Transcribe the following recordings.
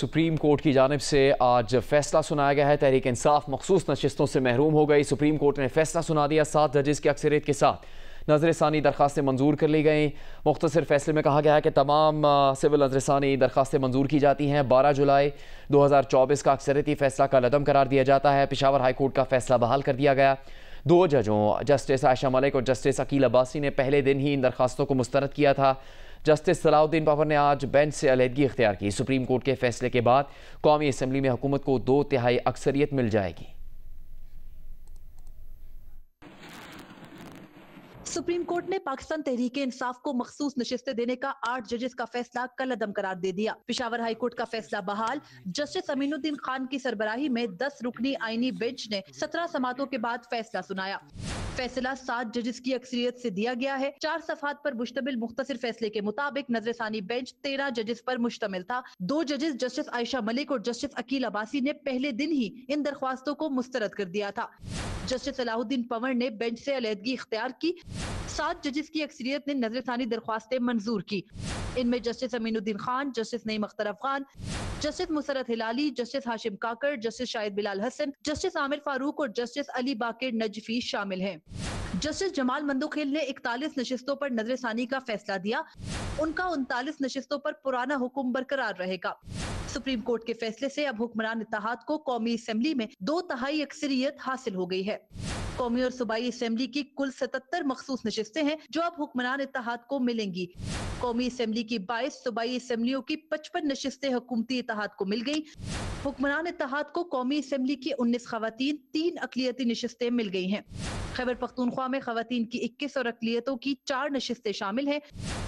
Supreme court की जानिब से आज फैसला सुनाया गया है। तहरीक इंसाफ मखसूस नशिस्तों से महरूम हो गई। सुप्रीम कोर्ट ने फैसला सुना दिया। 7 जजेस की अक्सरियत के साथ नजरसानी दरखास्तें मंजूर कर ली गई। मुख्तसर फैसले में कहा गया है कि तमाम सिविल नजरसानी दरखास्तें मंजूर की जाती हैं। 12 जुलाई 2024 का अक्सरियती फैसला कलअदम करार दिया जाता है। पेशावर हाई कोर्ट का फैसला बहाल कर दिया गया। 2 जजों जस्टिस आयशा मलिक और जस्टिस अकील अब्बासी ने पहले दिन ही इन दरखास्तों को मुस्तरद किया था। जस्टिस सलाउद्दीन पवर ने आज बेंच से अलहदगी इख्तियार की। सुप्रीम कोर्ट के फैसले के बाद कौमी असम्बली में हुकूमत को 2/3 अक्सरियत मिल जाएगी। सुप्रीम कोर्ट ने पाकिस्तान तहरीक इंसाफ को मखसूस नशिस्तें देने का 8 जजेस का फैसला कल अदम करार दे दिया। पेशावर हाई कोर्ट का फैसला बहाल। जस्टिस अमीनुद्दीन खान की सरबराही में 10 रुकनी आईनी बेंच ने 17 समातों के बाद फैसला सुनाया। फैसला 7 जजेस की अक्सरियत से दिया गया है। 4 सफात पर मुश्तमिल मुख्तसर फैसले के मुताबिक नजरसानी बेंच 13 जजेस पर मुश्तमिल था। 2 जजेस जस्टिस आयशा मलिक और जस्टिस अकील अब्बासी ने पहले दिन ही इन दरख्वास्तों को मुस्तरद कर दिया था। जस्टिस सलाहुद्दीन पवर ने बेंच से अलहदगी इख्तियार की। 7 जजेस की अक्सरियत ने नजरसानी दरख्वास्तें मंजूर की। इनमें justice Aminuddin Khan, justice Naeem Akhtar Afghan, justice Musarrat Hilali, justice Hashim Kakar, justice Shahid Bilal Hasan, justice Amir Farooq और जस्टिस अली बाकिर नजफी शामिल हैं। जस्टिस जमाल मंदोखेल ने 41 नशिस्तों पर नजरसानी का फैसला दिया। उनका 39 नशिस्तों पर पुराना हुक्म बरकरार रहेगा। सुप्रीम कोर्ट के फैसले से अब हुक्मरान इत्तेहाद को कौमी असेंबली में 2/3 अक्सरियत हासिल हो गई है। कौमी और सूबाई असेंबली की कुल 77 मखसूस नशिस्तें हैं जो अब हुक्मरान इत्तेहाद को मिलेंगी। कौमी असेंबली की 22, सूबाई असेंबलियों की 55 नशिस्तें हुकूमती इत्तेहाद को मिल गई। हुक्मरान इत्तेहाद को कौमी असेंबली की 19 खवातीन, 3 अकलियती नशिस्तें मिल गई हैं। खैबर पख्तूनख्वा में खवातीन की 21 और अकलियतों की 4 नशिस्तें शामिल हैं।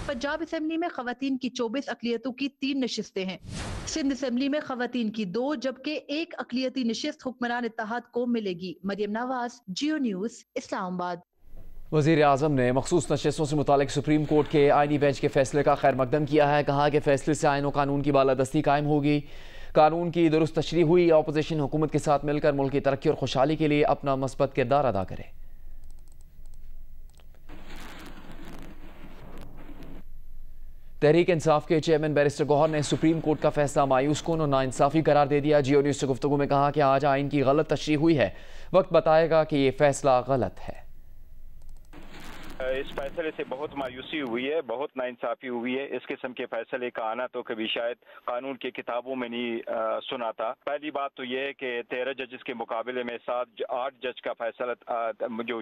पंजाब असेंबली में खवातीन की 24, अकलियतों की 3 नशिस्तें हैं। सिंध असेंबली में खवातीन की 2 जबकि 1 अकलियती नशिस्त हुक्मरान इत्तेहाद को मिलेगी। मरियम नवाज, जियो न्यूज, इस्लामाबाद। वज़ीर आज़म ने मखसूस नशिस्तों से मुतालिक सुप्रीम कोर्ट के आईनी बेंच के फैसले का खैर मकदम किया है। कहा कि फैसले से आईन और कानून की बालादस्ती कायम होगी। कानून की दुरुस्त तशरीह हुई। अपोजिशन हुकूमत के साथ मिलकर मुल्क की तरक्की और खुशहाली के लिए अपना मस्बत किरदार अदा करे। तहरीक इंसाफ के चेयरमैन बैरिस्टर गौहर ने सुप्रीम कोर्ट का फैसला मायूस कुन और नाइंसाफी करार दे दिया। जियो न्यूज से गुफ्तगू में कहा कि आज आइन की गलत तशरीह हुई है। वक्त बताएगा कि यह फैसला गलत है। इस फैसले से बहुत मायूसी हुई है, बहुत नाइंसाफी हुई है। इस किस्म के फैसले का आना तो कभी शायद कानून की किताबों में नहीं सुना था। पहली बात तो यह है कि 13 जजेस के मुकाबले में 8 जज का फैसला, जो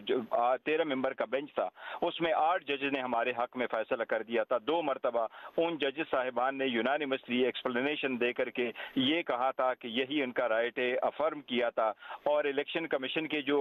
13 मेंबर का बेंच था उसमें 8 जजेस ने हमारे हक में फैसला कर दिया था। 2 मरतबा उन जजेस साहिबान ने यूनानिमसली एक्सप्लेनेशन दे करके ये कहा था कि यही उनका राइट है, अफर्म किया था। और इलेक्शन कमीशन के जो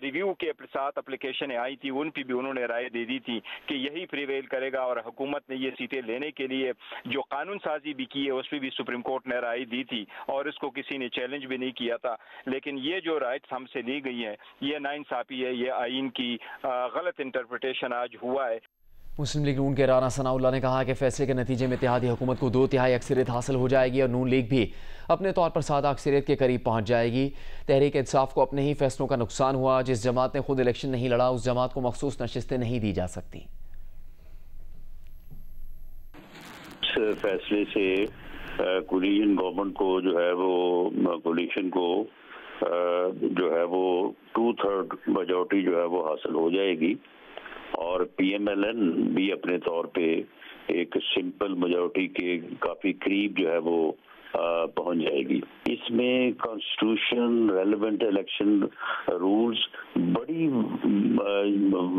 रिव्यू के साथ एप्लीकेशन आई थी उन पर भी उन्होंने राय दे दी थी कि यही प्रिवेल करेगा। और हुकूमत ने ये सीटें लेने के लिए जो कानून साजी भी की है उस पर भी सुप्रीम कोर्ट ने राय दी थी और इसको किसी ने चैलेंज भी नहीं किया था। लेकिन ये जो राइट्स हमसे ली गई हैं ये नाइंसाफी है, ये आइन की गलत इंटरप्रिटेशन आज हुआ है। मुस्लिम लीग नून के राना सनाउल्लाह ने कहा कि फैसले के नतीजे में इत्तेहादी हुकूमत को 2/3 अक्सरियत हासिल हो जाएगी और नून लीग भी अपने तौर पर सादा अक्सरियत के करीब पहुंच जाएगी। तहरीक इंसाफ को अपने ही फैसलों का नुकसान हुआ। जिस जमात ने खुद इलेक्शन नहीं लड़ा उस जमात को मखसूस नशिस्तें नहीं दी जा सकती। इस फैसले से कोलिशन गवर्नमेंट को जो है वो कोलिशन को जो है वो 2/3 मेजॉरिटी जो है वो हासिल हो जाएगी और पीएमएलएन भी अपने तौर पे एक सिंपल मेजॉरिटी के काफी करीब जो है वो पहुंच जाएगी। इसमें कॉन्स्टिट्यूशन, रेलेवेंट इलेक्शन रूल्स बड़ी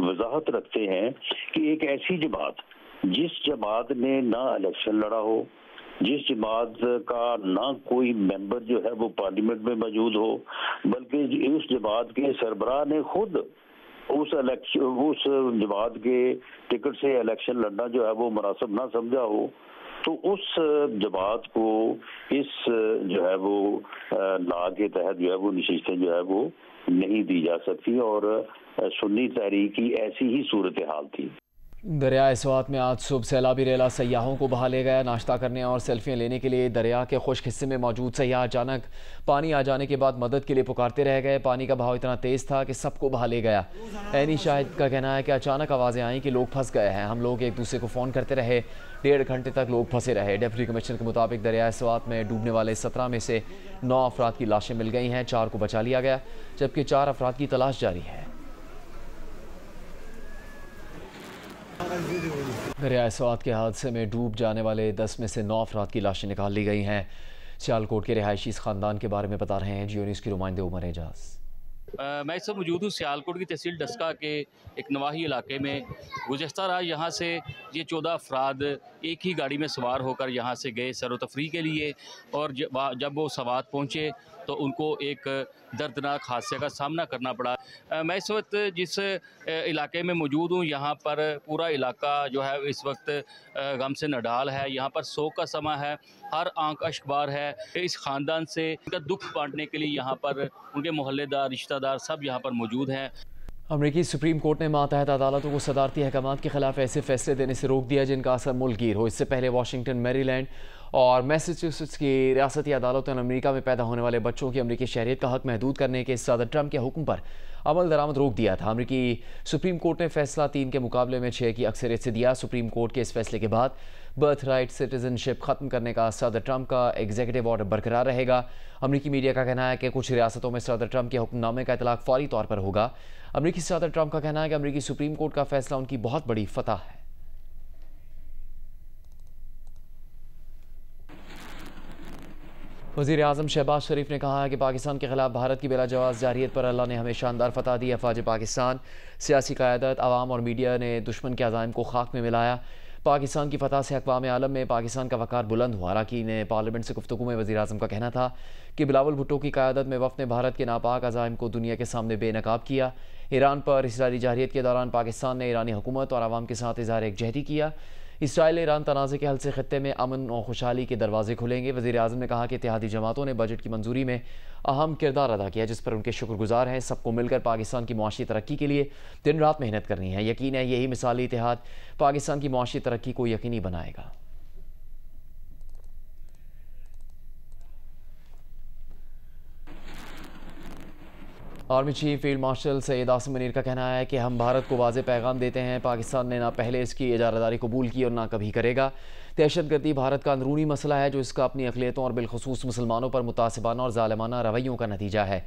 वजाहत रखते हैं कि एक ऐसी जमात जिस जमात ने ना इलेक्शन लड़ा हो, जिस जमात का ना कोई मेंबर जो है वो पार्लियामेंट में मौजूद हो, बल्कि उस जमात के सरबराह ने खुद उस जमात के टिकट से इलेक्शन लड़ना जो है वो मुनासिब ना समझा हो, तो उस जमात को इस जो है वो लॉ के तहत जो है वो नशिस्तें जो है वो नहीं दी जा सकती। और सुन्नी तहरीक की ऐसी ही सूरत हाल थी। दरिया स्वात में आज सुबह सैलाबी रेला सयाहों को बहा ले गया। नाश्ता करने और सेल्फियां लेने के लिए दरिया के खुश्क हिस्से में मौजूद सयाह अचानक पानी आ जाने के बाद मदद के लिए पुकारते रह गए। पानी का बहाव इतना तेज़ था कि सबको बहा ले गया। ऐनी शाहिद का कहना है कि अचानक आवाज़ें आई कि लोग फंस गए हैं। हम लोग एक दूसरे को फ़ोन करते रहे, 1.5 घंटे तक लोग फंसे रहे। डिप्टी कमिश्नर के मुताबिक दरिया स्वात में डूबने वाले 17 में से 9 अफराद की लाशें मिल गई हैं, 4 को बचा लिया गया, जबकि 4 अफराद की तलाश जारी है। दरिया स्वात के हादसे में डूब जाने वाले 10 में से 9 अफराद की लाशें निकाल ली गई हैं। सियालकोट के रिहायशी इस ख़ानदान के बारे में बता रहे हैं जियो न्यूज़ की नुमाइंदे उमर एजाज। मैं इस वक्त मौजूद हूँ सियालकोट की तहसील डस्का के एक नवाही इलाके में। गुज़श्ता रात यहाँ से ये 14 अफराद एक ही गाड़ी में सवार होकर यहाँ से गए सैर तफरी के लिए, और जब वो सवात पहुँचे तो उनको एक दर्दनाक हादसे का सामना करना पड़ा। मैं इस वक्त जिस इलाके में मौजूद हूँ यहाँ पर पूरा इलाका जो है इस वक्त गम से नडाल है। यहाँ पर सोग का समा है, हर आंख अश्कबार है। इस ख़ानदान से उनका दुख बांटने के लिए यहाँ पर उनके मोहल्लेदार, रिश्तेदार सब यहाँ पर मौजूद हैं। अमरीकी सुप्रीम कोर्ट ने मातहत अदालतों को सदारती अहकामात के खिलाफ ऐसे फैसले देने से रोक दिया जिनका असर मुल्क गिर हो। इससे पहले वाशिंगटन, मैरीलैंड और मैसाचुसेट्स की रियासती अदालतों ने अमेरिका में पैदा होने वाले बच्चों की अमरीकी शहरियत का हक महदूद करने के सदर ट्रंप के हुक्म पर अमल दरामद रोक दिया था। अमरीकी सुप्रीम कोर्ट ने फैसला 3 के मुकाबले में 6 की अक्सरियत से दिया। सुप्रीम कोर्ट के इस फैसले के बाद बर्थ राइट सिटीजनशिप ख़त्म करने का सदर ट्रंप का एग्जीक्यूटिव ऑर्डर बरकरार रहेगा। अमरीकी मीडिया का कहना है कि कुछ रियासतों में सदर ट्रंप के हुक्मनामे का इतलाक फौरी तौर पर होगा। अमरीकी सदर ट्रंप का कहना है कि अमरीकी सुप्रीम कोर्ट का फैसला उनकी बहुत बड़ी फतह है। वज़ीर आज़म शहबाज शरीफ ने कहा है कि पाकिस्तान के खिलाफ भारत की बिलाजवाज़ जारियत पर अल्लाह ने हमें शानदार फतह दी। अफवाज पाकिस्तान, सियासी क़यादत, अवाम और मीडिया ने दुश्मन के अज़ाइम को खाक में मिलाया। पाकिस्तान की फतह से अक़वाम आलम में पाकिस्तान का वक़ार बुलंद हुआ। अरकान पार्लियामेंट से गुफ्तगू में वज़ीर आज़म का कहना था कि बिलावल भुट्टो की क़यादत में वफ़द ने भारत के नापाक अज़ाइम को दुनिया के सामने बेनकाब किया। ईरान पर इसराइली जारियत के दौरान पाकिस्तान ने ईरानी हुकूमत और आवाम के साथ इज़हार एकजहती किया। इसराइल ईरान तनाज़े के हल से ख़त्ते में अमन और खुशहाली के दरवाजे खुलेंगे। वज़ीर आज़म ने कहा कि इत्तेहादी जमातों ने बजट की मंजूरी में अहम किरदार अदा किया, जिस पर उनके शुक्रगुजार हैं। सबको मिलकर पाकिस्तान की मुआशी तरक्की के लिए दिन रात मेहनत करनी है। यकीन है यही मिसाली इत्तेहाद पाकिस्तान की मुआशी तरक्की को यकीनी बनाएगा। Army chief field marshal Syed Asim Munir का कहना है कि हम भारत को वाज़ेह पैगाम देते हैं, पाकिस्तान ने ना पहले इसकी इजारादारी कबूल की और ना कभी करेगा। दहशतगर्दी भारत का अंदरूनी मसला है जो इसका अपनी अक़लियतों और बिलखुसूस मुसलमानों पर मुतासिबाना और ज़ालिमाना रवैयों का नतीजा है।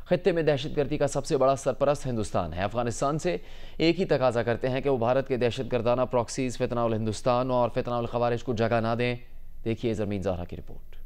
ख़ित्ते में दहशतगर्दी का सबसे बड़ा सरपरस्त हिंदुस्तान है। अफ़गानिस्तान से एक ही तकाजा करते हैं कि वो भारत के दहशतगर्दाना प्रॉक्सीज़, फितनाउल हिंदुस्तान और फितनाउल ख़वारिज को जगह ना दें। देखिए ज़मीन ज़हरा की report.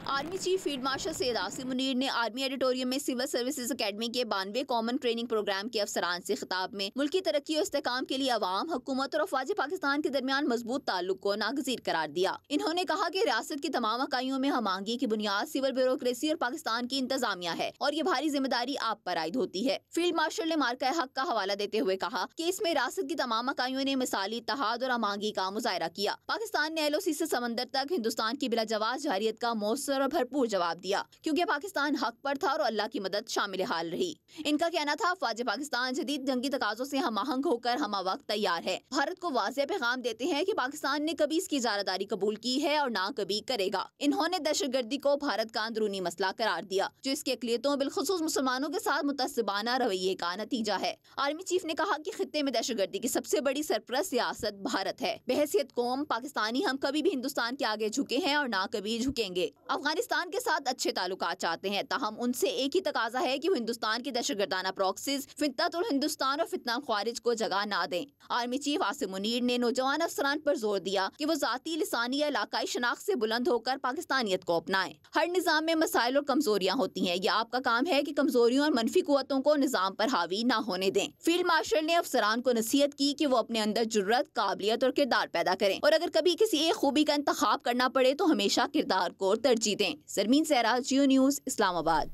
Army chief field marshal Syed Asim Munir ने आर्मी एडिटोरियम में सिविल सर्विसेज अकेडमी के 92वें कॉमन ट्रेनिंग प्रोग्राम के अफसरान से खिताब में मुल्की तरक्की और इस्तेहकाम के लिए अवाम, हुकूमत और अफवाज पाकिस्तान के दरमियान मजबूत ताल्लुक को नागजीर करार दिया। इन्होंने कहा कि रियासत की तमाम इकाइयों में हम आहंगी की बुनियाद सिविल ब्यूरोक्रेसी और पाकिस्तान की इंतजामिया है और ये भारी जिम्मेदारी आप पर आयद होती है। फील्ड मार्शल ने मार्का हक का हवाला देते हुए कहा कि इसमें रियासत की तमाम इकाइयों ने मिसाली इत्तेहाद और अमांगी का मुजाहरा किया। पाकिस्तान ने LOC से समंदर तक हिंदुस्तान की बिलाजवाज जारियत का मौसर और भरपूर जवाब दिया, क्योंकि पाकिस्तान हक पर था और अल्लाह की मदद शामिल हाल रही। इनका कहना था फौज पाकिस्तान जदीद जंगी तकाजों से हम आहंग होकर हम वक्त तैयार है। भारत को वाज़ेह पैगाम देते हैं कि पाकिस्तान ने कभी इसकी इजारादारी कबूल की है और ना कभी करेगा। इन्होंने दहशतगर्दी को भारत का अंदरूनी मसला करार दिया जो इसकी अक़लियतों बिलखुसूस मुसलमानों के साथ मुतस्सिबाना रवैये का नतीजा है। आर्मी चीफ ने कहा कि खित्ते में दहशतगर्दी की सबसे बड़ी सरपरस्त सियासत भारत है। बहैसियत कौम पाकिस्तानी हम कभी भी हिंदुस्तान के आगे झुके हैं और ना कभी झुकेंगे। अफगानिस्तान के साथ अच्छे ताल्लुकात चाहते हैं, ताहम उनसे एक ही तकाजा है कि वो हिंदुस्तान की दहशतगर्दाना प्रॉक्सीज, फितनतुल हिंदुस्तान और फितना ख्वारिज को जगह ना दें। आर्मी चीफ आसिम मुनीर ने नौजवान अफसरान पर जोर दिया कि वो जाती, लिसानी या इलाकाई शनाख्त से बुलंद होकर पाकिस्तानियत को अपनाएं। हर निज़ाम में मसाइल और कमजोरियां होती हैं, यह आपका काम है कि कमजोरियों और मनफी कुव्वतों को निज़ाम पर हावी ना होने दें। फील्ड मार्शल ने अफसरान को नसीहत की कि वो अपने अंदर जुर्रत, काबिलियत और किरदार पैदा करें और अगर कभी किसी एक खूबी का इंतखाब करना पड़े तो हमेशा किरदार को तरजीह दें। ज़मीन ज़हरा, जियो न्यूज़, इस्लामाबाद।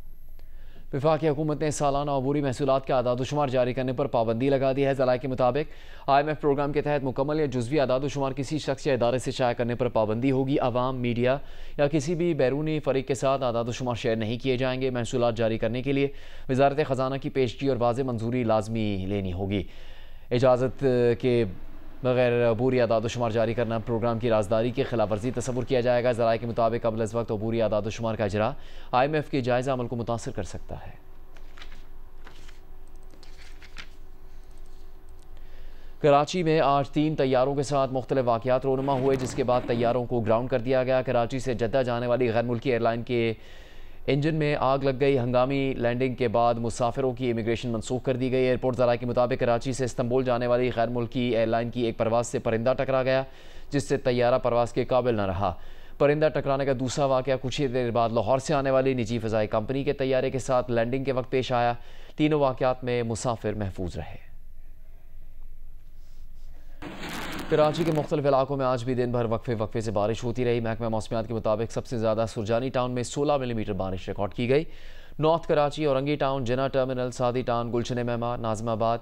वफाकी हुकूमत ने सालाना अबूरी महसूलात के आदाद-ओ-शुमार जारी करने पर पाबंदी लगा दी है। ज़राए के मुताबिक IMF प्रोग्राम के तहत मुकम्मल या जुज़वी आदाद-ओ-शुमार किसी शख्स या इदारे से शाया करने पर पाबंदी होगी। आवाम, मीडिया या किसी भी बैरूनी फ़रीक के साथ आदाद-ओ-शुमार शेयर नहीं किए जाएंगे। महसूलात जारी करने के लिए वज़ारत ख़ज़ाना की पेशगी और वाज़ेह मंजूरी लाजमी लेनी होगी। इजाज़त के बगैर अबूरी आदाद-ओ-शुमार जारी करना प्रोग्राम की राजदारी की खिलाफ वर्जी तस्वुर किया जाएगा। ज़राए के मुताबिक कबल इस वक्त अबूरी आदाद-ओ-शुमार का इजरा IMF के जायज़ा अमल को मुतासर कर सकता है। कराची में आज 3 तैयारों के साथ मुख्तलिफ वाक़यात रोनुमा हुए, जिसके बाद तैयारों को ग्राउंड कर दिया गया। कराची से जद्दा जाने वाली गैर मुल्की एयरलाइन के इंजन में आग लग गई। हंगामी लैंडिंग के बाद मुसाफिरों की इमिग्रेशन मनसूख कर दी गई। एयरपोर्ट ज़राए के मुताबिक कराची से इस्तांबुल जाने वाली गैर मुल्की एयरलाइन की एक परवाज़ से परिंदा टकरा गया, जिससे तैयारा परवाज़ के काबिल न रहा। परिंदा टकराने का दूसरा वाक़या कुछ ही देर बाद लाहौर से आने वाली निजी फ़ज़ाई कंपनी के तैयारे के साथ लैंडिंग के वक्त पेश आया। तीनों वाक़यात में मुसाफिर महफूज रहे। कराची के मुख्तलिफ इलाकों में आज भी दिन भर वक्फे से बारिश होती रही। महकमा मौसमियात के मुताबिक सबसे ज़्यादा सुरजानी टाउन में 16 मिलीमीटर बारिश रिकॉर्ड की गई। नॉर्थ कराची, औरंगी टाउन, जिना टर्मिनल, सादी टाउन, गुलशन मेहमा, नाज़िमाबाद,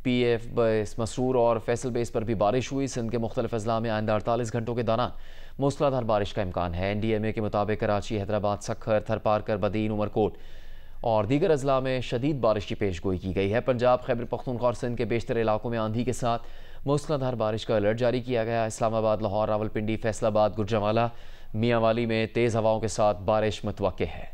PF बेस, मसरूर और फैसल बेस पर भी बारिश हुई। सिंध के मुख्तलिफ अजला में आइंदा 48 घंटों के दौरान मूसलाधार बारिश का इम्कान है। NDMA के मुताबिक कराची, हैदराबाद, सखर, थरपारकर, बदीन, उमरकोट और दीगर अजला में शदीद बारिश की पेशगोई की गई है। पंजाब, खैबर पख्तूनख्वा और सिंध के बेशतर इलाकों में आंधी के साथ मूसलाधार बारिश का अलर्ट जारी किया गया। इस्लामाबाद, लाहौर, रावलपिंडी, फैसलाबाद, गुजरांवाला, मियांवाली में तेज़ हवाओं के साथ बारिश मुतवक्के है।